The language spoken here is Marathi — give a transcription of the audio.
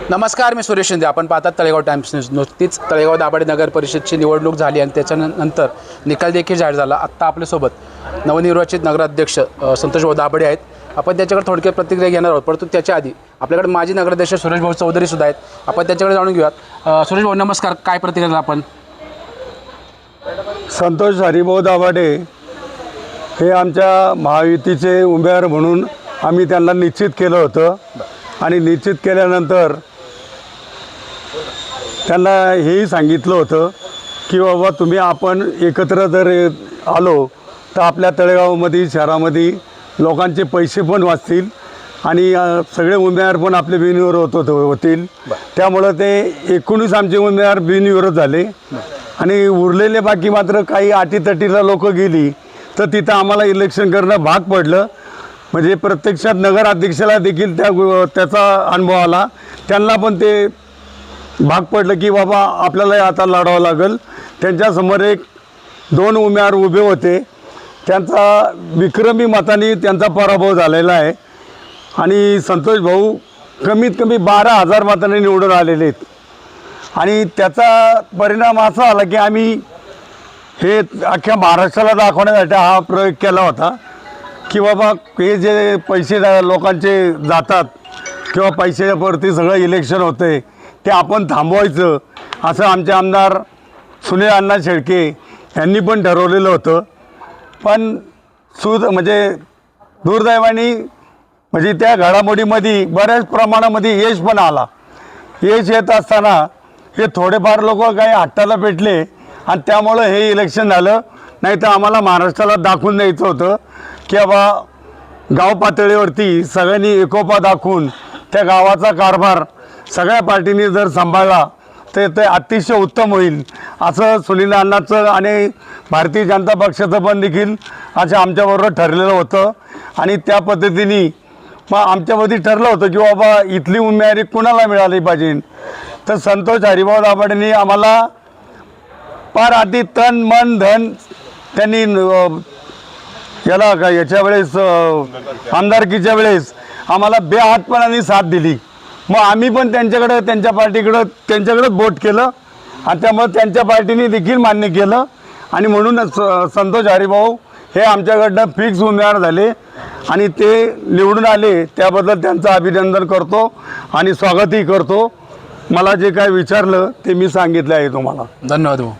नमस्कार, मी सुरेश शिंदे. आपण पाहतात तळेगाव टाइम्स न्यूज. नुकतीच तळेगाव दाभाडे नगर परिषदची निवडणूक झाली आणि त्याच्यानंतर निकाल देखील जाहीर झाला. आत्ता आपल्यासोबत नवनिर्वाचित नगराध्यक्ष संतोष भाऊ दाभाडे आहेत. आपण त्याच्याकडे थोडक्यात प्रतिक्रिया घेणार आहोत, परंतु त्याच्या आधी आपल्याकडे माजी नगराध्यक्ष सुरेश भाऊ चौधरी सुद्धा आहेत. आपण त्याच्याकडे जाणून घेऊयात. सुरेश भाऊ नमस्कार, काय प्रतिक्रिया आपण? संतोष हरिभाऊ दाभाडे हे आमच्या महायुतीचे उमेदवार म्हणून आम्ही त्यांना निश्चित केलं होतं आणि निश्चित केल्यानंतर त्यांना हेही सांगितलं होतं की बाबा तुम्ही आपण एकत्र जर आलो तर आपल्या तळेगावमध्ये शहरामध्ये लोकांचे पैसे पण वाचतील आणि सगळे उमेदवार पण आपले बिनविरोध होतील. त्यामुळं ते 19 आमचे उमेदवार बिनविरोध झाले आणि उरलेले बाकी मात्र काही अटीतटीला लोक गेली तर तिथं आम्हाला इलेक्शन करणं भाग पडलं. म्हणजे प्रत्यक्षात नगराध्यक्षाला देखील त्याचा अनुभव आला. त्यांना पण ते भाग पडलं की बाबा आपल्याला आता लढावं लागेल. त्यांच्यासमोर 1-2 उमेदवार उभे होते, त्यांचा विक्रमी मताने त्यांचा पराभव झालेला आहे आणि संतोष भाऊ कमीत कमी 12,000 मतांनी निवडून आलेले आहेत. आणि त्याचा परिणाम असा आला की आम्ही हे अख्ख्या महाराष्ट्राला दाखवण्यासाठी हा प्रयोग केला होता की बाबा हे जे पैसे लोकांचे जातात किंवा पैशावरती सगळं इलेक्शन होते ते आपण थांबवायचं, असं आमचे आमदार सुनील अण्णा शेळके यांनी पण ठरवलेलं होतं. पण म्हणजे दुर्दैवाने म्हणजे त्या घडामोडीमध्ये बऱ्याच प्रमाणामध्ये यश पण आला. यश येत असताना हे थोडेफार लोक काही हट्टाला पेटले आणि त्यामुळं हे इलेक्शन झालं. नाही तर आम्हाला महाराष्ट्राला दाखवून द्यायचं होतं की बाबा गाव पातळीवरती सगळ्यांनी एकोपा दाखवून त्या गावाचा कारभार सगळ्या पार्टींनी जर सांभाळला तर ते अतिशय उत्तम होईल, असं सुनील अण्णाचं आणि भारतीय जनता पक्षाचं पण देखील असं आमच्याबरोबर ठरलेलं होतं. आणि त्या पद्धतीने मग आमच्यामध्ये ठरलं होतं की बाबा इथली उमेदवारी कुणाला मिळाली पाहिजे. तर संतोष हरिभाऊ दाभाडेंनी आम्हाला फार आधी तन मन धन त्यांनी याला का याच्या वेळेस आमदारकीच्या वेळेस आम्हाला बेहातपणाने साथ दिली. मग आम्ही पण त्यांच्याकडं त्यांच्या पार्टीकडं बोट केलं आणि त्यामुळे त्यांच्या पार्टीने देखील मान्य केलं आणि म्हणूनच संतोष हरिभाऊ हे आमच्याकडनं फिक्स उमेदवार झाले आणि ते निवडून आले. त्याबद्दल त्यांचं अभिनंदन करतो आणि स्वागतही करतो. मला जे काय विचारलं ते मी सांगितलं आहे तुम्हाला. धन्यवाद भाऊ.